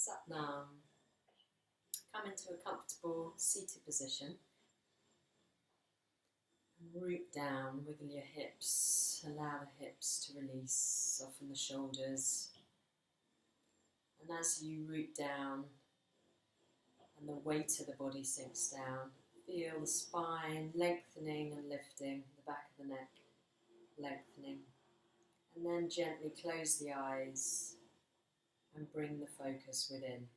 Satnam. Come into a comfortable seated position. And root down, wiggle your hips, allow the hips to release, soften the shoulders. And as you root down and the weight of the body sinks down, feel the spine lengthening and lifting, the back of the neck lengthening. And then gently close the eyes and bring the focus within.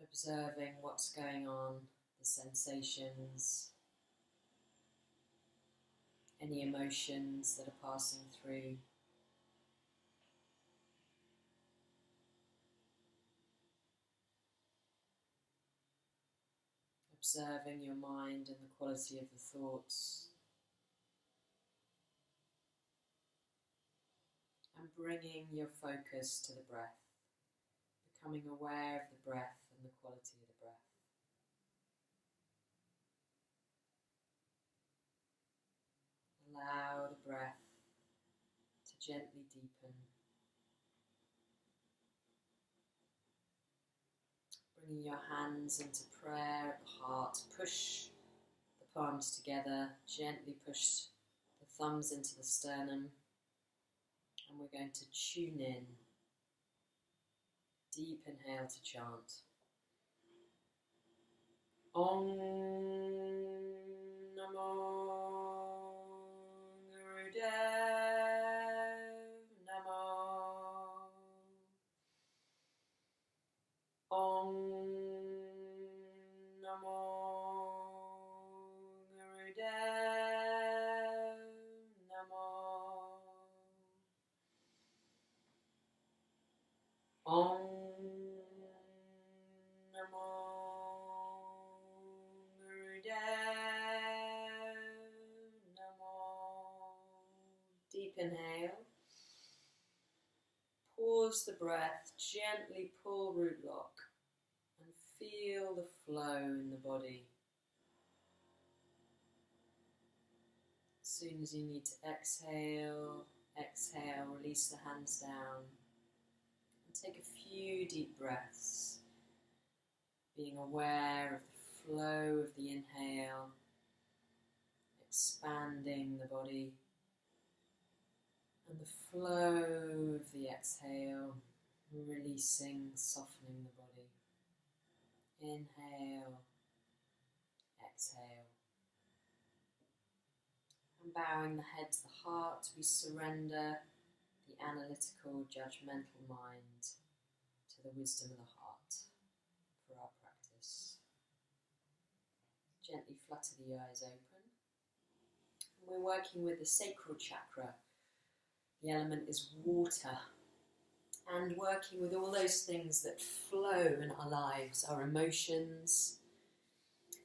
Observing what's going on, the sensations, any emotions that are passing through. Observing your mind and the quality of the thoughts. And bringing your focus to the breath. Becoming aware of the breath and the quality of the breath. Allow the breath to gently deepen. Bringing your hands into prayer at the heart. Push the palms together. Gently push the thumbs into the sternum. And we're going to tune in. Deep inhale to chant. Om Namo Gurudev Namo. Om Namo Gurudev Namo. Om Namo Gurudev Namo. Deep inhale. Pause the breath, gently pull root lock and feel the flow in the body. As soon as you need to exhale, exhale, release the hands down. Take a few deep breaths, being aware of the flow of the inhale, expanding the body, and the flow of the exhale, releasing, softening the body. Inhale, exhale. And bowing the head to the heart, we surrender the analytical, judgmental mind to the wisdom of the heart for our practice. Gently flutter the eyes open. And we're working with the sacral chakra. The element is water. And working with all those things that flow in our lives, our emotions,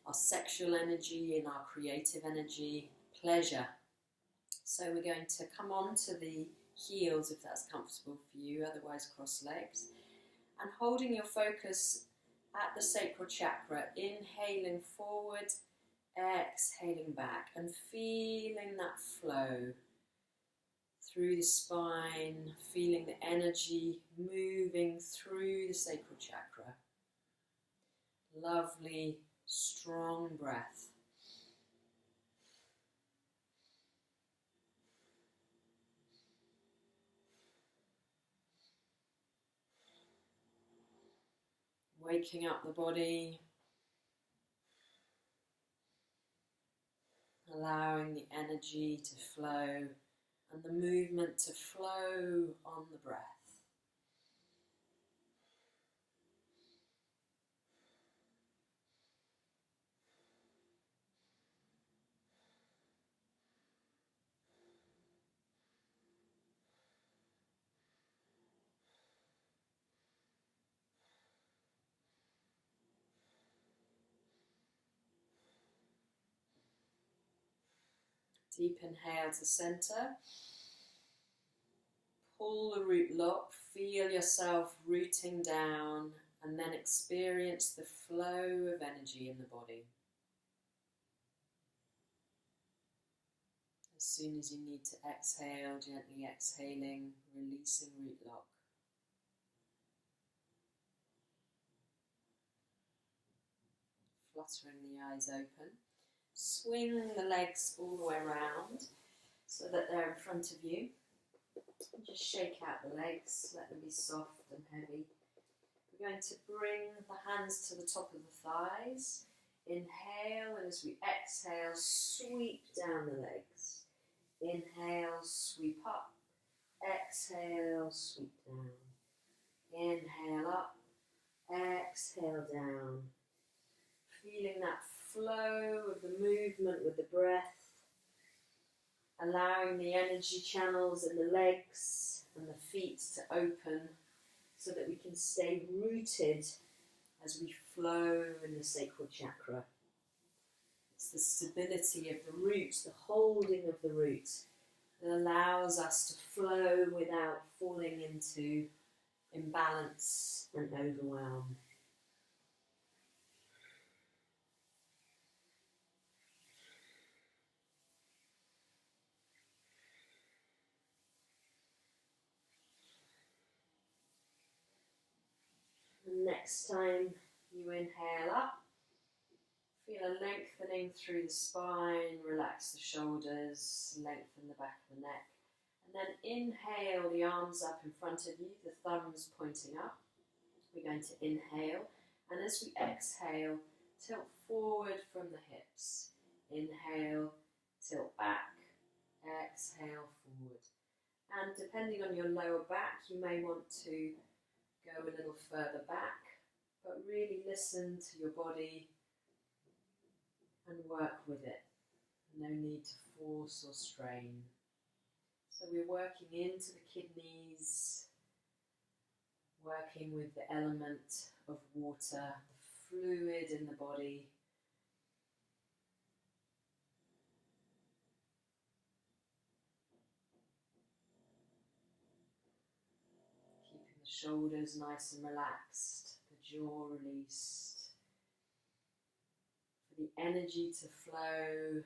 our sexual energy and our creative energy, pleasure. So we're going to come on to the heels if that's comfortable for you, otherwise cross legs, and holding your focus at the sacral chakra, inhaling forward, exhaling back, and feeling that flow through the spine, feeling the energy moving through the sacral chakra. Lovely, strong breath. Waking up the body, allowing the energy to flow and the movement to flow on the breath. Deep inhale to center. Pull the root lock, feel yourself rooting down, and then experience the flow of energy in the body. As soon as you need to exhale, gently exhaling, releasing root lock. fluttering the eyes open. Swing the legs all the way around so that they're in front of you. Just shake out the legs, let them be soft and heavy. We're going to bring the hands to the top of the thighs. Inhale, and as we exhale, sweep down the legs. Inhale, sweep up. Exhale, sweep down. Inhale up. Exhale down. Feeling that flow of the movement with the breath. Allowing the energy channels in the legs and the feet to open so that we can stay rooted as we flow in the sacral chakra. It's the stability of the root, the holding of the root that allows us to flow without falling into imbalance and overwhelm. Next time you inhale up, feel a lengthening through the spine, relax the shoulders, lengthen the back of the neck. And then inhale the arms up in front of you, the thumbs pointing up. We're going to inhale, and as we exhale, tilt forward from the hips. Inhale, tilt back, exhale forward. And depending on your lower back, you may want to go a little further back, but really listen to your body and work with it. No need to force or strain. So we're working into the kidneys, working with the element of water, the fluid in the body. Keeping the shoulders nice and relaxed, the jaw released. For the energy to flow,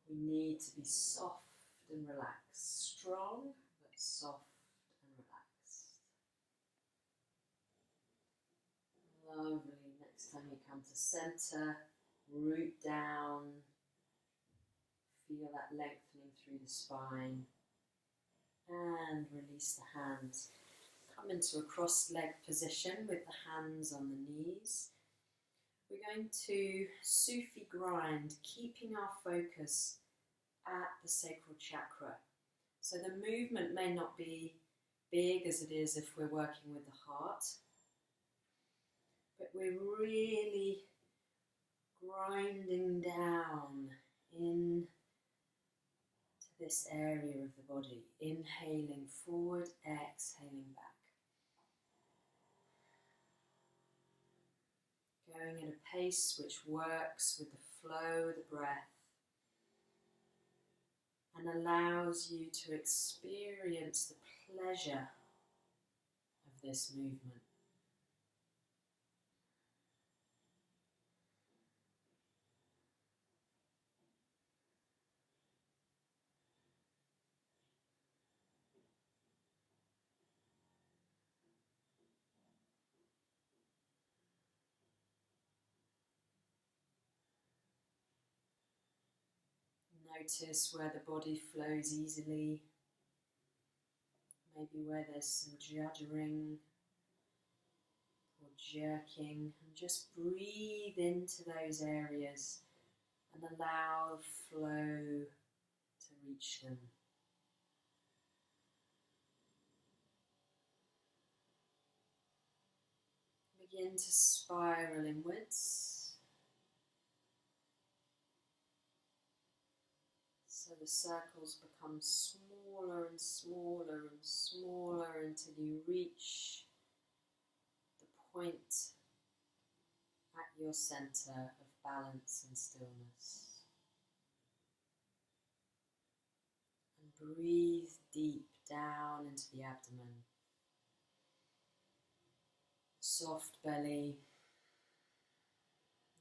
we need to be soft and relaxed. Strong, but soft and relaxed. Lovely. Next time you come to center, root down. Feel that lengthening through the spine. And release the hands. Come into a crossed leg position with the hands on the knees. We're going to Sufi grind, keeping our focus at the sacral chakra. So the movement may not be big as it is if we're working with the heart, but we're really grinding down in to this area of the body. Inhaling forward, exhaling back. Going at a pace which works with the flow of the breath and allows you to experience the pleasure of this movement. Notice where the body flows easily, maybe where there's some juddering or jerking, and just breathe into those areas and allow flow to reach them. Begin to spiral inwards. So the circles become smaller and smaller and smaller until you reach the point at your center of balance and stillness. And breathe deep down into the abdomen. Soft belly.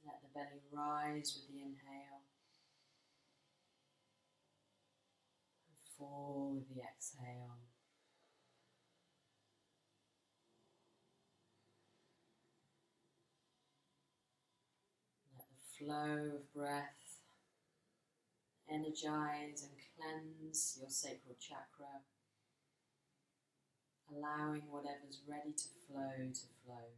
Let the belly rise with the inhale. Fall with the exhale. flow of breath. Energize and cleanse your sacral chakra, allowing whatever's ready to flow to flow.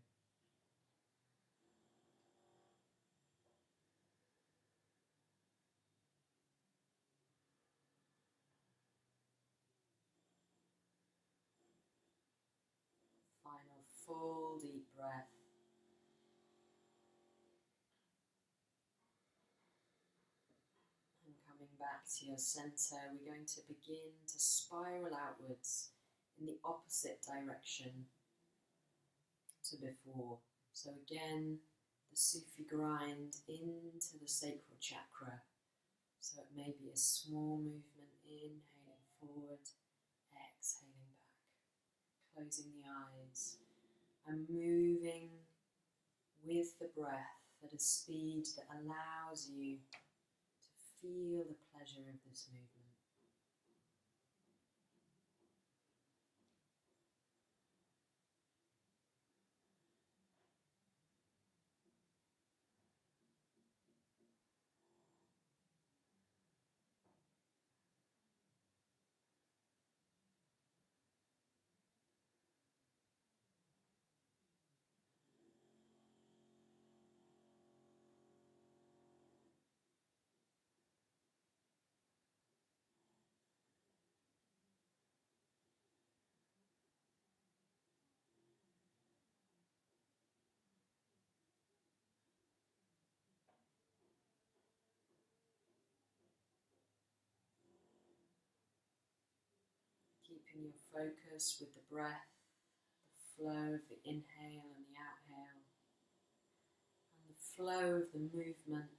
Final full deep breath. And coming back to your center, we're going to begin to spiral outwards in the opposite direction to before. So again, the Sufi grind into the sacral chakra. So it may be a small movement, inhaling forward, exhaling back, closing the eyes, and moving with the breath at a speed that allows you to feel the pleasure of this movement. Keeping your focus with the breath, the flow of the inhale and the outhale, and the flow of the movement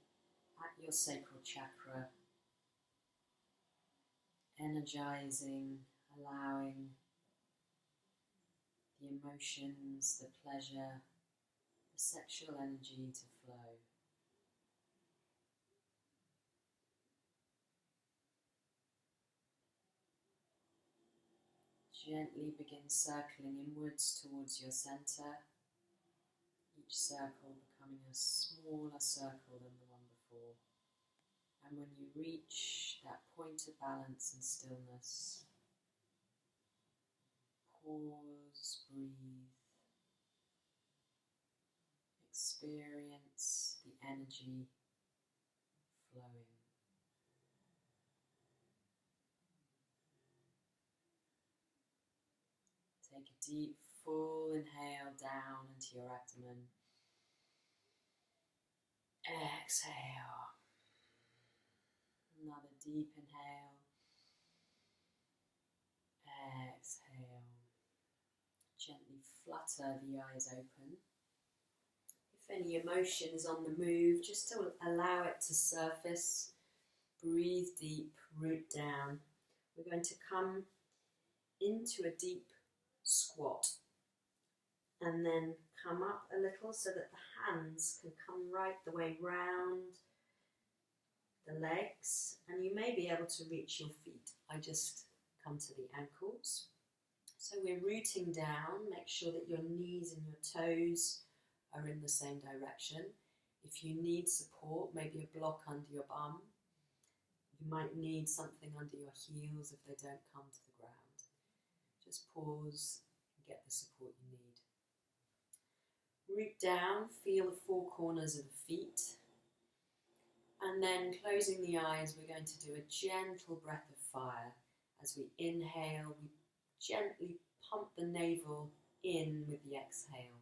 at your sacral chakra, energizing, allowing the emotions, the pleasure, the sexual energy to flow. Gently begin circling inwards towards your center, each circle becoming a smaller circle than the one before. And when you reach that point of balance and stillness, pause, breathe, experience the energy flowing. Take a deep, full inhale down into your abdomen. Exhale. Another deep inhale. Exhale. Gently flutter the eyes open. If any emotion is on the move, just to allow it to surface. Breathe deep, root down. We're going to come into a deep squat and then come up a little so that the hands can come right the way round the legs, and you may be able to reach your feet. I just come to the ankles. So we're rooting down. Make sure that your knees and your toes are in the same direction. If you need support, maybe a block under your bum. You might need something under your heels if they don't come to the ground. Just pause and get the support you need. Root down, feel the four corners of the feet. And then closing the eyes, we're going to do a gentle breath of fire. As we inhale, we gently pump the navel in with the exhale.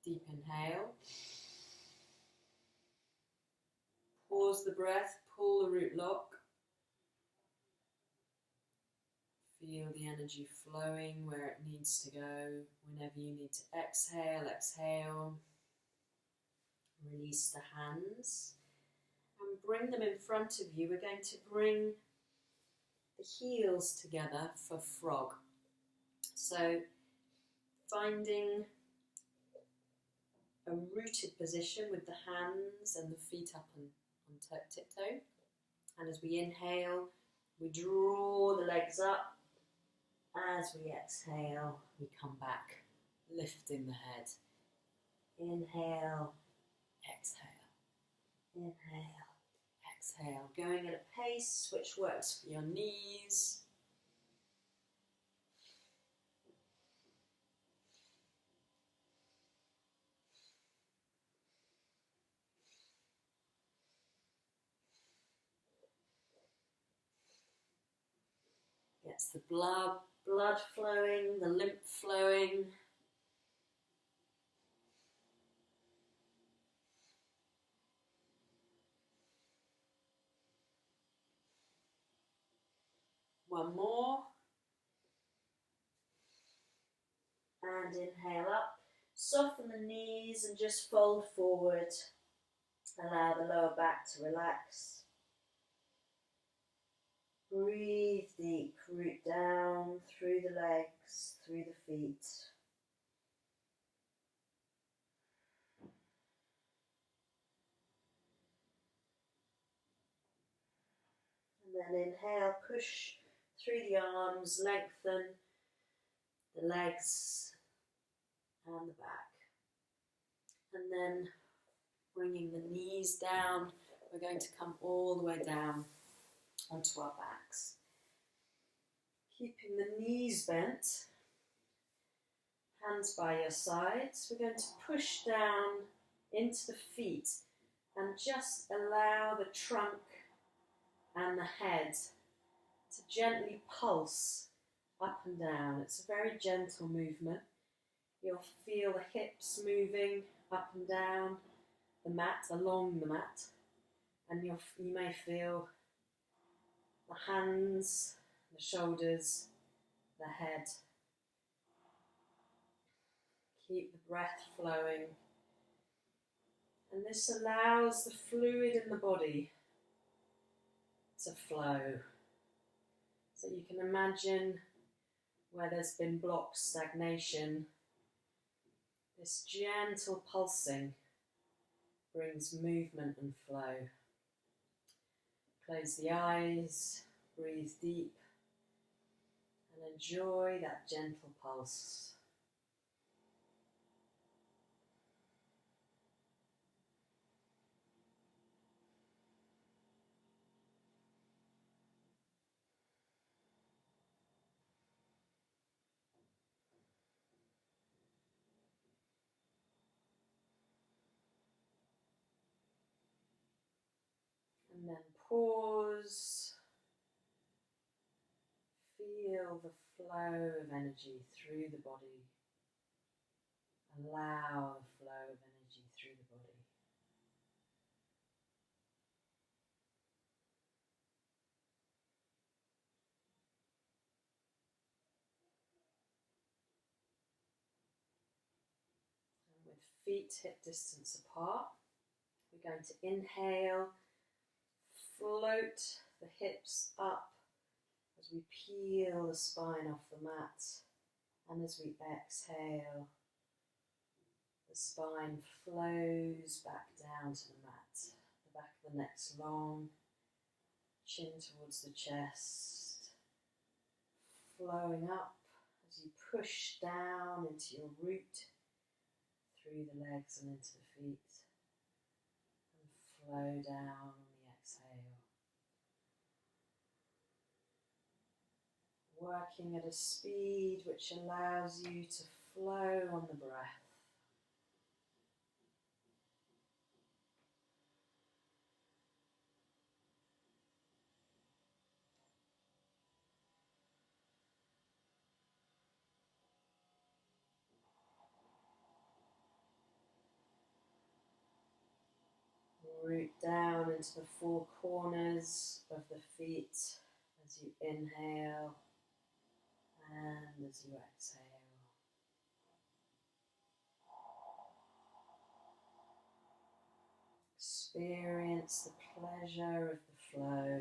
Deep inhale. Pause the breath, pull the root lock. Feel the energy flowing where it needs to go. Whenever you need to exhale, exhale. Release the hands. And and bring them in front of you. We're going to bring the heels together for frog. So finding a rooted position with the hands and the feet up on tiptoe. And as we inhale, we draw the legs up. As we exhale, we come back, lifting the head. Inhale, exhale, inhale, exhale. Going at a pace which works for your knees. Gets the blood flowing, the lymph flowing. One more. And inhale up. Soften the knees and just fold forward. Allow the lower back to relax. Breathe deep, root down through the legs, through the feet. And then inhale, push through the arms, lengthen the legs and the back. And then bringing the knees down, we're going to come all the way down onto our backs. Keeping the knees bent, hands by your sides, we're going to push down into the feet and just allow the trunk and the head to gently pulse up and down. It's a very gentle movement. You'll feel the hips moving up and down the mat, along the mat, and you may feel the hands, the shoulders, the head. Keep the breath flowing. And this allows the fluid in the body to flow. So you can imagine where there's been blocked stagnation, this gentle pulsing brings movement and flow. Close the eyes, breathe deep, and enjoy that gentle pulse. And then pause, feel the flow of energy through the body. Allow the flow of energy through the body. And with feet hip distance apart, we're going to inhale, float the hips up as we peel the spine off the mat, and as we exhale, the spine flows back down to the mat. The back of the neck's long, chin towards the chest, flowing up as you push down into your root, through the legs and into the feet, and flow down on the exhale. Working at a speed which allows you to flow on the breath. Root down into the four corners of the feet as you inhale and as you exhale. Experience It's the pleasure of the flow.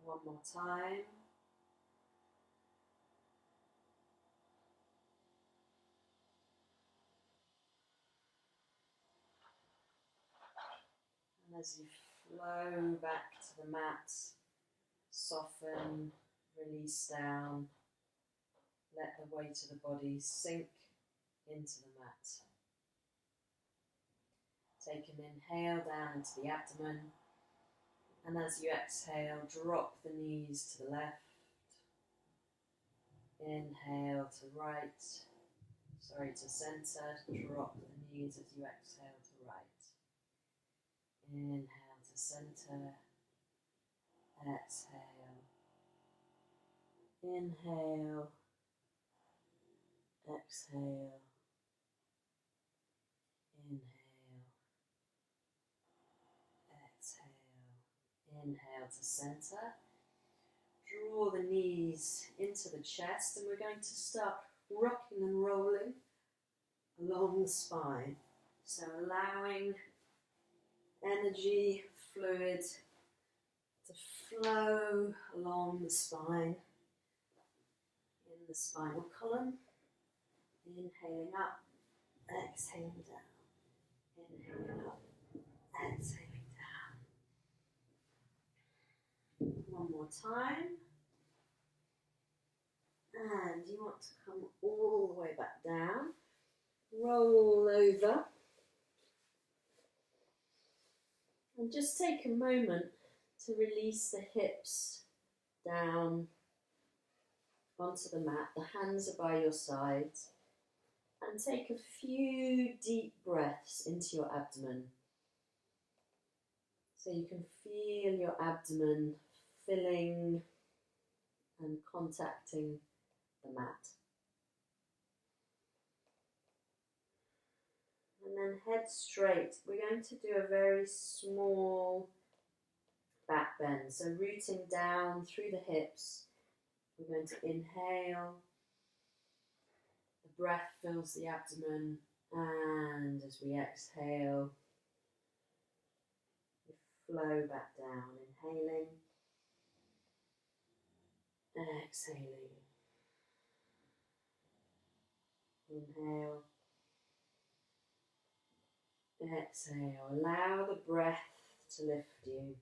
One more time. And as you flow back to the mat, soften, release down, let the weight of the body sink into the mat. Take an inhale down into the abdomen, and as you exhale, drop the knees to the left. Inhale to right, to centre, drop the knees as you exhale to right. Inhale to centre, exhale, inhale, exhale, inhale, exhale, inhale to centre. Draw the knees into the chest, and we're going to start rocking and rolling along the spine. So allowing energy, fluid to flow along the spine, in the spinal column. Inhaling up, exhaling down. Inhaling up, exhaling down. One more time. And you want to come all the way back down. Roll over. And just take a moment to release the hips down onto the mat. The hands are by your sides. And take a few deep breaths into your abdomen. So you can feel your abdomen filling and contacting the mat. And then head straight. We're going to do a very small back bend. So rooting down through the hips. We're going to inhale. The breath fills the abdomen, and as we exhale, we flow back down. Inhaling, exhaling. Inhale, exhale. Allow the breath to lift you.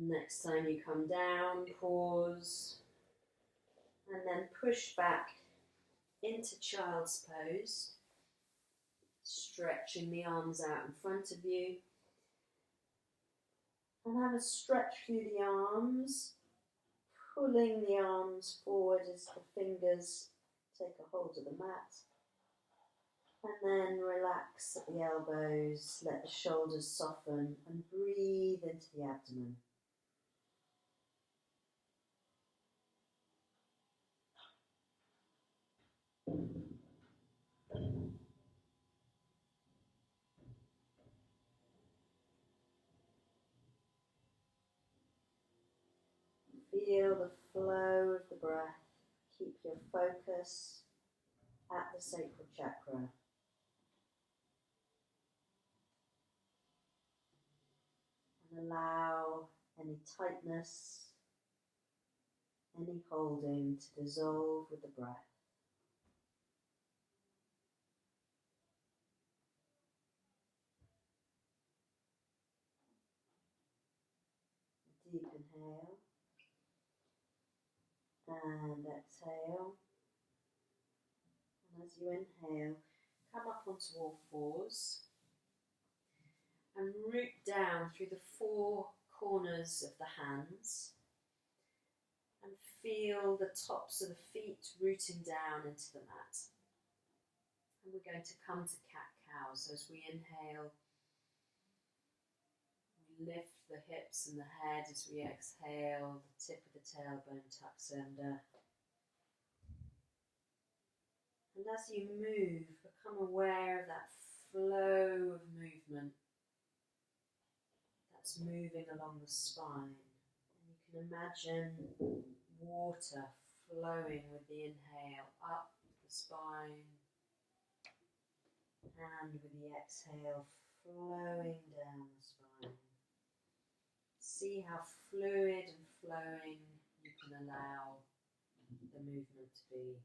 Next time you come down, pause, and then push back into child's pose, stretching the arms out in front of you. And have a stretch through the arms, pulling the arms forward as the fingers take a hold of the mat. And then relax at the elbows, let the shoulders soften, and breathe into the abdomen. Feel the flow of the breath. Keep your focus at the sacral chakra. And allow any tightness, any holding to dissolve with the breath. A deep inhale and exhale. And as you inhale, come up onto all fours and root down through the four corners of the hands and feel the tops of the feet rooting down into the mat. And we're going to come to cat-cow. So as we inhale, we lift the hips and the head. As we exhale, the tip of the tailbone tucks under. And as you move, become aware of that flow of movement that's moving along the spine. And you can imagine water flowing with the inhale up the spine, and with the exhale flowing down the spine. See how fluid and flowing you can allow the movement to be.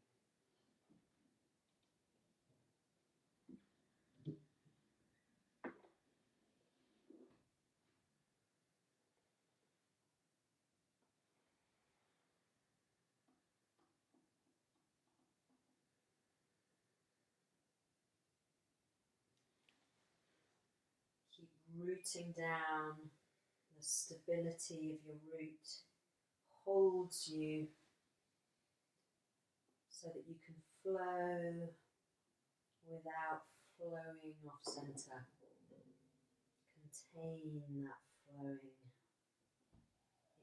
Keep rooting down. The stability of your root holds you so that you can flow without flowing off center. Contain that flowing.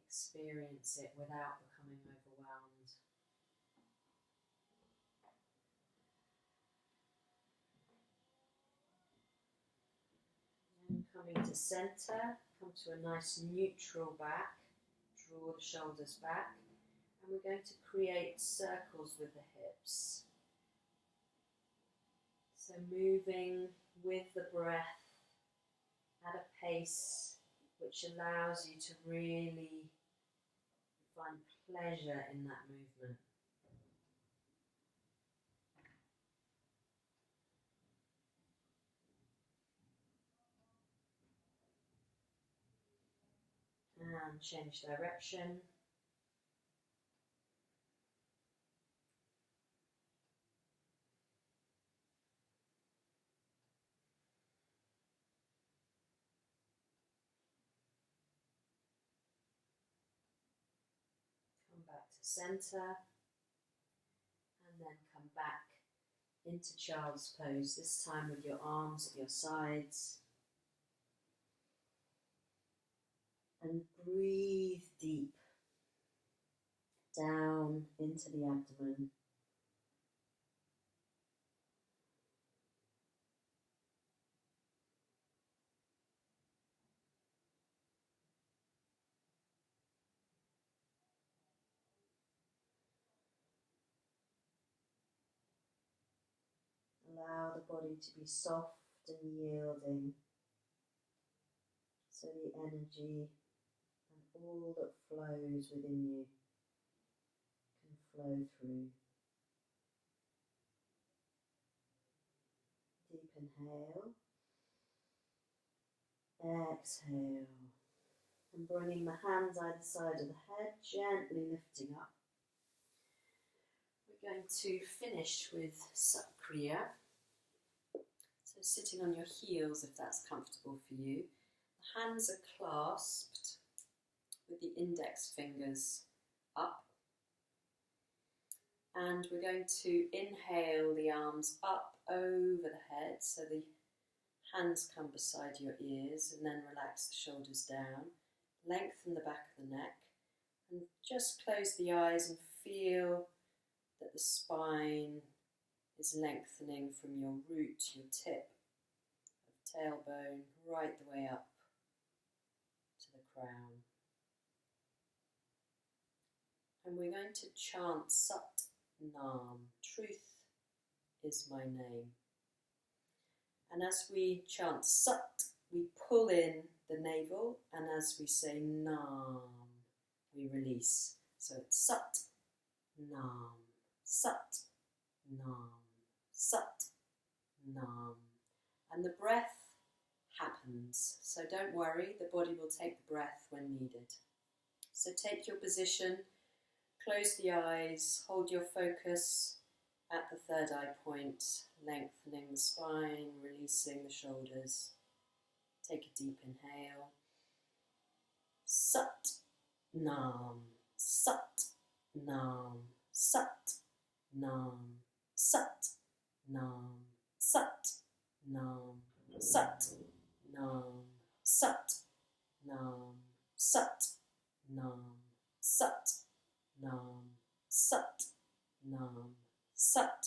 Experience it without becoming overwhelmed. And coming to center, come to a nice neutral back. Draw the shoulders back. And we're going to create circles with the hips. So moving with the breath at a pace which allows you to really find pleasure in that movement. And change direction. Come back to center. And then come back into child's pose, this time with your arms at your sides. And breathe deep down into the abdomen. Allow the body to be soft and yielding, so the energy and all that flows within you can flow through. Deep inhale, exhale, and bringing the hands either side of the head, gently lifting up. We're going to finish with Sacral. So sitting on your heels if that's comfortable for you. The hands are clasped with the index fingers up. And we're going to inhale the arms up over the head so the hands come beside your ears, and then relax the shoulders down. Lengthen the back of the neck and just close the eyes and feel that the spine is lengthening from your root, your tip of tailbone, right the way up to the crown. And we're going to chant Sat Nam, truth is my name. And as we chant Sat, we pull in the navel, and as we say Nam, we release. So it's Sat Nam, Sat Nam, Sat Nam. And the breath happens. So don't worry, the body will take the breath when needed. So take your position, close the eyes, hold your focus at the third eye point, lengthening the spine, releasing the shoulders. Take a deep inhale. Sat Nam, Sat Nam, Sat Nam, Sat Nam, Sat Nam, Sat Nam, Sat Nam, Sat Nam, Sat Nam, Sat Nam, Sat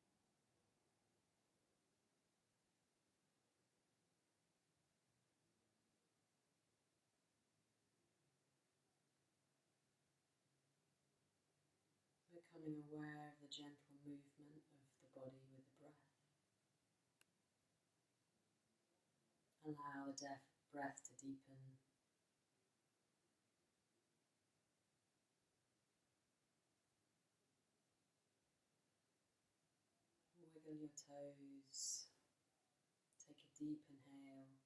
becoming aware of the gentle movement of the body with the breath. Allow the breath to deepen. Wiggle your toes. Take a deep inhale.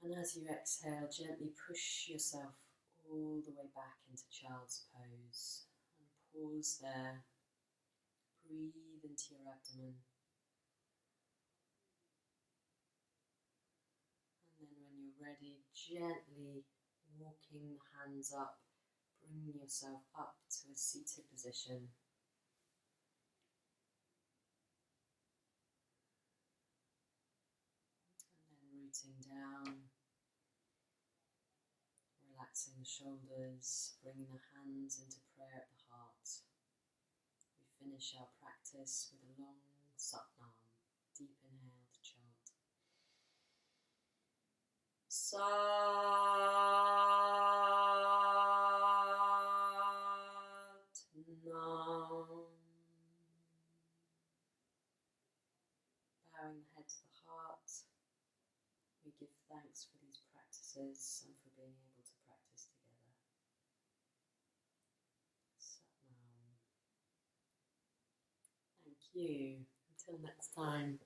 And as you exhale, gently push yourself all the way back into child's pose. And pause there. Breathe into your abdomen. And then when you're ready, gently walking the hands up, bring yourself up to a seated position. And then rooting down, relaxing the shoulders, bringing the hands into prayer at the heart. We finish our practice with a long Satnam. Deep inhale to chant. Satnam. Bowing the head to the heart. We give thanks for these practices and for being able to practice together. Satnam. Thank you. Until next time.